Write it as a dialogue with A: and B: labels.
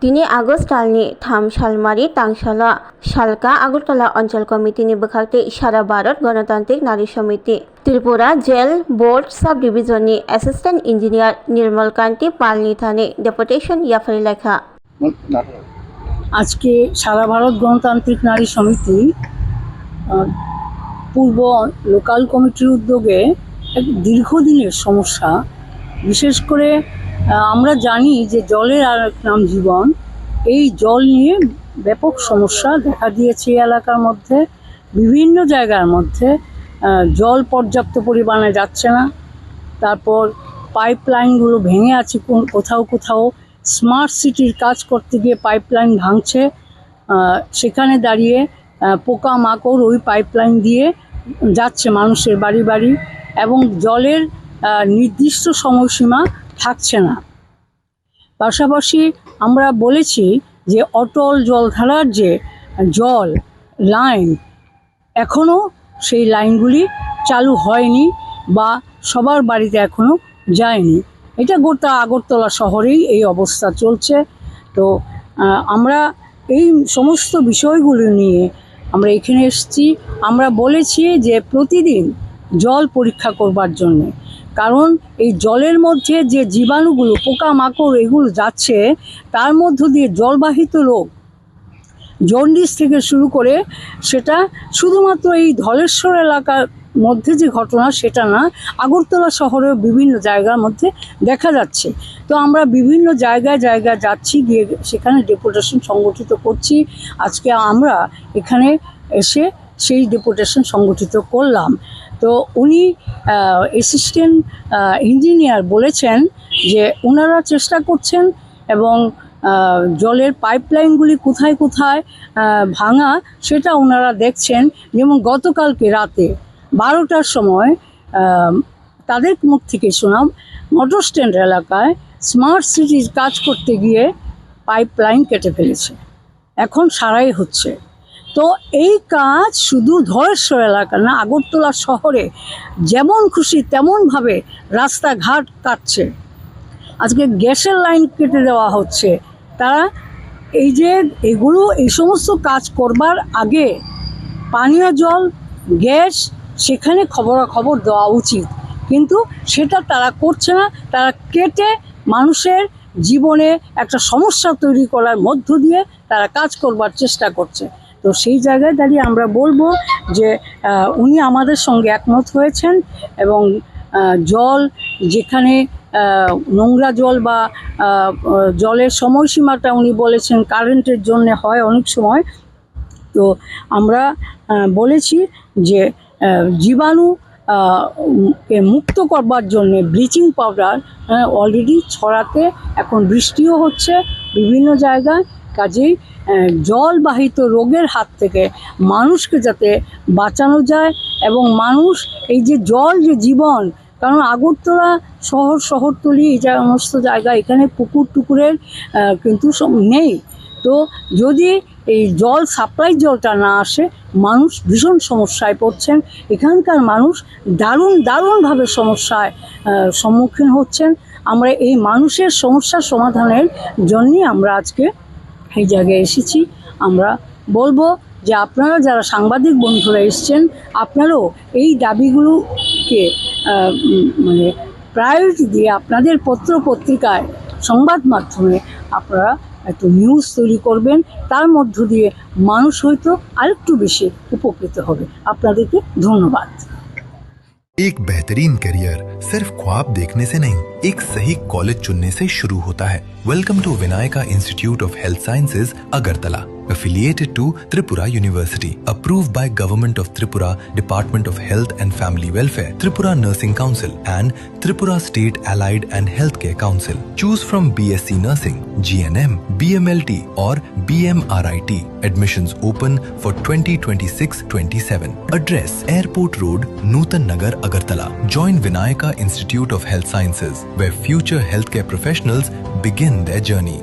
A: 3 August talni Tham Shalmari Tangshala Shalka Agartala অঞ্চল কমিটি নিবখাতে সারা ভারত গণতান্ত্রিক নারী সমিতি ত্রিপুরা জেল বোর্ড সাব ডিভিজননি অ্যাসিস্ট্যান্ট ইঞ্জিনিয়ার নির্মল কান্তি পালনি থানে ডেপুটেশন ইয়াফারি লেখা।
B: আজকে সারা ভারত গণতান্ত্রিক নারী সমিতি পূর্ব লোকাল কমিটির উদ্যোগে এক দীর্ঘদিনের সমস্যা, বিশেষ করে আমরা জানি যে জলের আর এক নাম জীবন। এই জল নিয়ে ব্যাপক সমস্যা দেখা দিয়েছে এই এলাকার মধ্যে। বিভিন্ন জায়গার মধ্যে জল পর্যাপ্ত পরিমাণে যাচ্ছে না। তারপর পাইপলাইনগুলো ভেঙে আছে, কোথাও কোথাও স্মার্ট সিটির কাজ করতে গিয়ে পাইপলাইন ভাঙছে। সেখানে দাঁড়িয়ে পোকামাকড় ওই পাইপলাইন দিয়ে যাচ্ছে মানুষের বাড়ি বাড়ি, এবং জলের নির্দিষ্ট সময়সীমা থাকছে না। পাশাপাশি আমরা বলেছি যে অটল জলধারার যে জল লাইন, এখনও সেই লাইনগুলি চালু হয়নি বা সবার বাড়িতে এখনও যায়নি। এটা গোটা আগরতলা শহরেই এই অবস্থা চলছে। তো আমরা এই সমস্ত বিষয়গুলো নিয়ে আমরা এখানে এসেছি। আমরা বলেছি যে প্রতিদিন জল পরীক্ষা করবার জন্যে, কারণ এই জলের মধ্যে যে জীবাণুগুলো, পোকামাকড় এগুলো যাচ্ছে, তার মধ্য দিয়ে জলবাহিত রোগ, জন্ডিস থেকে শুরু করে, সেটা শুধুমাত্র এই ধলেশ্বর এলাকার মধ্যে যে ঘটনা সেটা না, আগরতলা শহরের বিভিন্ন জায়গার মধ্যে দেখা যাচ্ছে। তো আমরা বিভিন্ন জায়গায় জায়গায় যাচ্ছি, গিয়ে সেখানে ডেপুটেশন সংগঠিত করছি। আজকে আমরা এখানে এসে সেই ডেপুটেশন সংগঠিত করলাম। তো উনি অ্যাসিস্ট্যান্ট ইঞ্জিনিয়ার বলেছেন যে ওনারা চেষ্টা করছেন এবং জলের পাইপলাইনগুলি কোথায় কোথায় ভাঙা সেটা ওনারা দেখছেন। যেমন গতকালকে রাতে 12টার সময় তাদের মুখ থেকে শোনাম, মোটর স্ট্যান্ড এলাকায় স্মার্ট সিটির কাজ করতে গিয়ে পাইপলাইন কেটে ফেলেছে, এখন সারাই হচ্ছে। তো এই কাজ শুধু ধলেশ্বর এলাকা না, আগরতলা শহরে যেমন খুশি তেমনভাবে রাস্তাঘাট কাটছে। আজকে গ্যাসের লাইন কেটে দেওয়া হচ্ছে। তারা এই যে এগুলো, এই সমস্ত কাজ করবার আগে পানীয় জল, গ্যাস সেখানে খবরাখবর দেওয়া উচিত, কিন্তু সেটা তারা করছে না। তারা কেটে মানুষের জীবনে একটা সমস্যা তৈরি করার মধ্য দিয়ে তারা কাজ করবার চেষ্টা করছে। তো সেই জায়গায় দাঁড়িয়ে আমরা বলবো যে উনি আমাদের সঙ্গে একমত হয়েছেন, এবং জল যেখানে নোংরা জল বা জলের সময়সীমাটা উনি বলেছেন কারেন্টের জন্য হয় অনেক সময়। তো আমরা বলেছি যে জীবাণু কে মুক্ত করবার জন্যে ব্লিচিং পাউডার অলরেডি ছড়াতে, এখন বৃষ্টিও হচ্ছে বিভিন্ন জায়গায়, কাজেই জলবাহিত রোগের হাত থেকে মানুষকে যাতে বাঁচানো যায়। এবং মানুষ এই যে জল যে জীবন, কারণ আগরতলা শহরতলি এই সমস্ত জায়গা, এখানে পুকুর টুকুরের কিন্তু নেই। তো যদি এই জল সাপ্লাই জলটা না আসে, মানুষ ভীষণ সমস্যায় পড়ছেন। এখানকার মানুষ দারুণভাবে সমস্যায় সম্মুখীন হচ্ছেন। আমরা এই মানুষের সমস্যা সমাধানের জন্যই আমরা আজকে এই জায়গায় এসেছি। আমরা বলবো যে আপনারা যারা সাংবাদিক বন্ধুরা এসছেন, আপনারাও এই দাবিগুলোকে মানে প্রায়োরিটি দিয়ে আপনাদের পত্র পত্রিকায়, সংবাদ মাধ্যমে আপনারা একটু নিউজ তৈরি করবেন। তার মধ্য দিয়ে মানুষ হয়তো আরেকটু বেশি উপকৃত হবে। আপনাদেরকে ধন্যবাদ।
C: एक बेहतरीन करियर सिर्फ ख्वाब देखने से नहीं, एक सही कॉलेज चुनने से शुरू होता है। Welcome to Vinayaka institute of health sciences Agartala, affiliated to Tripura University, approved by Government of Tripura, Department of Health and Family Welfare, Tripura Nursing Council and Tripura State Allied and Healthcare Council. Choose from BSc Nursing, GNM, BMLT or BMRIT. Admissions open for 2026-27. Address: Airport Road, Nutan Nagar, Agartala. Join Vinayaka Institute of Health Sciences, where future healthcare professionals begin their journey.